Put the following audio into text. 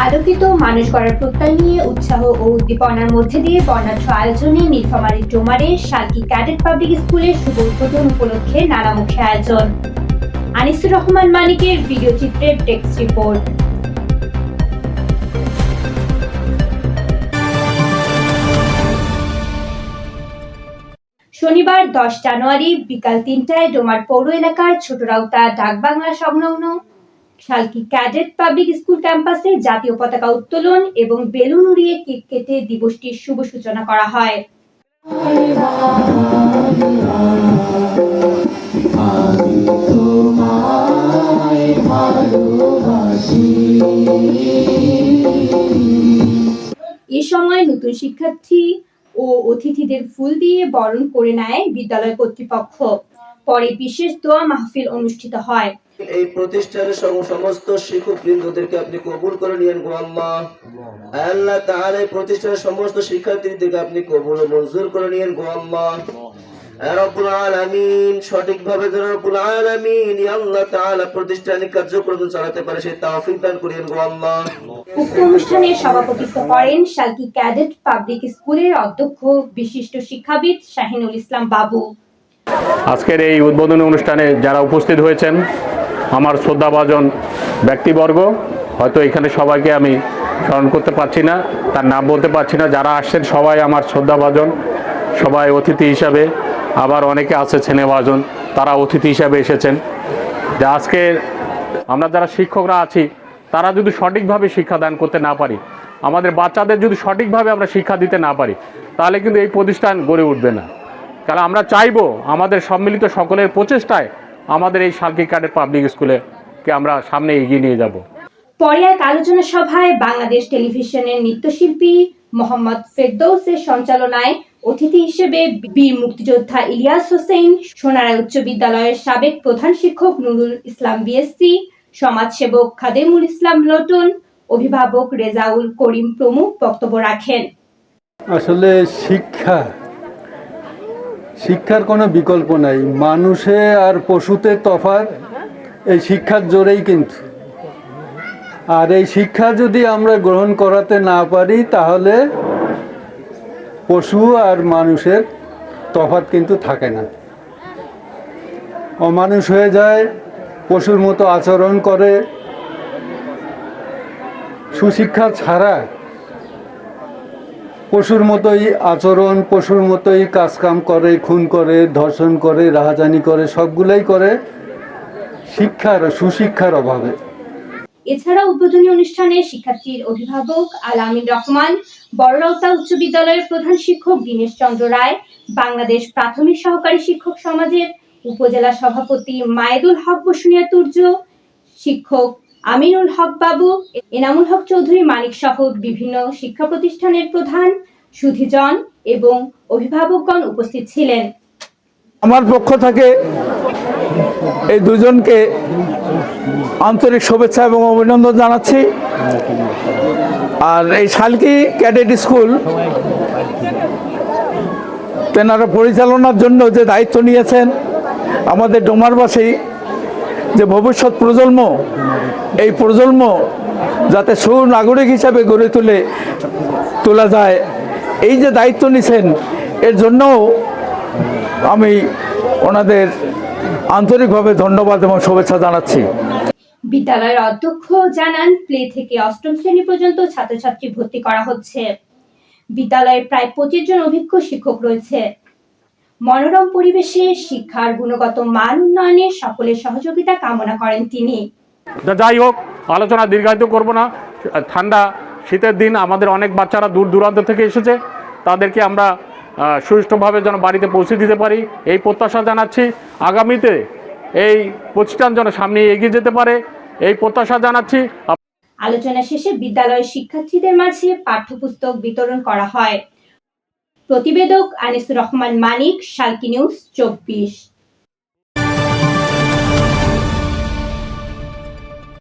আলোকিত মানুষ গড়ার প্রত্যয় নিয়ে উৎসাহ ও উদ্দীপনার মধ্যে দিয়ে বর্ণাঢ্য আয়োজনে নীলফামারীর ডোমারে শালকি ক্যাডেট পাবলিক স্কুলের শুভ উদ্বোধন উপলক্ষে নানামুখী আয়োজন। আনিসুর রহমান মানিকের ভিডিও চিত্রের ডেস্ক রিপোর্ট। শনিবার 10 জানুয়ারি বিকাল 3টায় ডোমার পৌর এলাকার ছোট রাউতা ডাকবাংলা সংলগ্ন শালকি ক্যাডেট পাবলিক স্কুল ক্যাম্পাসে জাতীয় পতাকা উত্তোলন এবং বেলুন উড়িয়ে কেক কেটে দিবসটির শুভ সূচনা করা হয়। এ সময় নতুন শিক্ষার্থী ও অতিথিদের ফুল দিয়ে বরণ করে নেয় বিদ্যালয় কর্তৃপক্ষ। পরে বিশেষ দোয়া মাহফিল অনুষ্ঠিত হয়। এই প্রতিষ্ঠানের সমস্ত শিক্ষকবৃন্দদেরকে আপনি কবুল করে নিয়েন গো আল্লাহ। আল্লাহ তাআলা এই প্রতিষ্ঠানের সমস্ত শিক্ষার্থীদেরকে আপনি কবুল ও মঞ্জুর করে নিয়েন গো আল্লাহ। রব্বুল আলামিন সঠিকভাবে যেন রব্বুল আলামিন আল্লাহ তাআলা প্রতিষ্ঠানিক কার্যক্রম চালাতে পারে সেই তৌফিক দান করেন গো আল্লাহ। উক্ত অনুষ্ঠানে সভাপতিত্ব করেন শালকি ক্যাডেট পাবলিক স্কুলের অধ্যক্ষ বিশিষ্ট শিক্ষাবিদ শাহিনুল ইসলাম বাবু। আজকের এই উদ্বোধনী অনুষ্ঠানে যারা উপস্থিত হয়েছেন আমার শ্রদ্ধাভাজন ব্যক্তিবর্গ, হয়তো এখানে সবাইকে আমি স্মরণ করতে পারছি না, তার নাম বলতে পারছি না, যারা আসছেন সবাই আমার শ্রদ্ধাভাজন, সবাই অতিথি হিসাবে, আবার অনেকে আছে স্নেহভাজন, তারা অতিথি হিসাবে এসেছেন। যে আজকে আমরা যারা শিক্ষকরা আছি তারা যদি সঠিকভাবে শিক্ষাদান করতে না পারি, আমাদের বাচ্চাদের যদি সঠিকভাবে আমরা শিক্ষা দিতে না পারি, তাহলে কিন্তু এই প্রতিষ্ঠান গড়ে উঠবে না। কারণ আমরা চাইবো আমাদের সম্মিলিত সকলের প্রচেষ্টায় আমাদের এই শালকি ক্যাডেট পাবলিক স্কুলকে আমরা সামনে এগিয়ে নিয়ে যাব। পরে এক আলোচনা সভায় বাংলাদেশ টেলিভিশনের নৃত্যশিল্পী মোহাম্মদ ফেরদৌসের সঞ্চালনায় অতিথি হিসেবে বীর মুক্তিযোদ্ধা ইলিয়াস হোসেন, সোনারায় উচ্চ বিদ্যালয়ের সাবেক প্রধান শিক্ষক নুরুল ইসলাম বিএসসি, সমাজসেবক খাদেমুল ইসলাম লটন, অভিভাবক রেজাউল করিম প্রমুখ বক্তব্য রাখেন। আসলে শিক্ষার কোনো বিকল্প নাই। মানুষে আর পশুতে তফাৎ এই শিক্ষার জোরেই কিন্তু। আর এই শিক্ষা যদি আমরা গ্রহণ করাতে না পারি তাহলে পশু আর মানুষের তফাৎ কিন্তু থাকে না, অমানুষ হয়ে যায়, পশুর মতো আচরণ করে। সুশিক্ষা ছাড়া পশুর মতোই আচরণ, পশুর মতোই কাজকাম করে, খুন করে, ধর্ষণ করে, রাহাজানি করে, সবগুলাই করে সুশিক্ষার অভাবে। এছাড়া উদ্বোধনী অনুষ্ঠানে শিক্ষার্থীর অভিভাবক আলামিন রহমান, বড়রাউতা উচ্চ বিদ্যালয়ের প্রধান শিক্ষক দীনেশ চন্দ্র রায়, বাংলাদেশ প্রাথমিক সহকারী শিক্ষক সমাজের উপজেলা সভাপতি মায়েদুল হক বসুনিয়া তুর্য, শিক্ষক আমিনুল হক বাবু, এনামুল হক চৌধুরী মানিক সহ বিভিন্ন শিক্ষা প্রতিষ্ঠানের প্রধান, সুধীজন এবং অভিভাবকগণ উপস্থিত ছিলেন। আমার পক্ষ থেকে এই দুজনকে আন্তরিক শুভেচ্ছা এবং অভিনন্দন জানাচ্ছি। আর এই শালকি ক্যাডেট স্কুল তেনারা পরিচালনার জন্য যে দায়িত্ব নিয়েছেন, আমাদের ডোমারবাসী যে ভবিষ্যৎ প্রজন্ম, এই প্রজন্ম যাতে সুনাগরিক হিসাবে গড়ে তোলা যায়, এই যে দায়িত্ব নিয়েছেন, এর জন্যও আমি ওনাদের আন্তরিকভাবে ধন্যবাদ এবং শুভেচ্ছা জানাচ্ছি। বিদ্যালয়ের অধ্যক্ষ জানান, প্লে থেকে অষ্টম শ্রেণী পর্যন্ত ছাত্রছাত্রী ভর্তি করা হচ্ছে। বিদ্যালয়ে প্রায় 25 জন অভিজ্ঞ শিক্ষক রয়েছে। মনোরম পরিবেশে শিক্ষার গুণগত মান উন্নয়নে সকলের সহযোগিতা কামনা করেন তিনি। যাই হোক, আলোচনা দীর্ঘায়িত করব না। ঠান্ডা শীতের দিন, আমাদের অনেক বাচ্চারা দূর দূরান্ত থেকে এসেছে, তাদেরকে আমরা সুষ্ঠুভাবে যেন বাড়িতে পৌঁছে দিতে পারি এই প্রত্যাশা জানাচ্ছি। আগামীতে এই প্রতিষ্ঠান যেন সামনে এগিয়ে যেতে পারে এই প্রত্যাশা জানাচ্ছি। আলোচনা শেষে বিদ্যালয়ের শিক্ষার্থীদের মাঝে পাঠ্যপুস্তক বিতরণ করা হয়। প্রতিবেদক আনিসুর রহমান মানিক, শালকি নিউজ 24।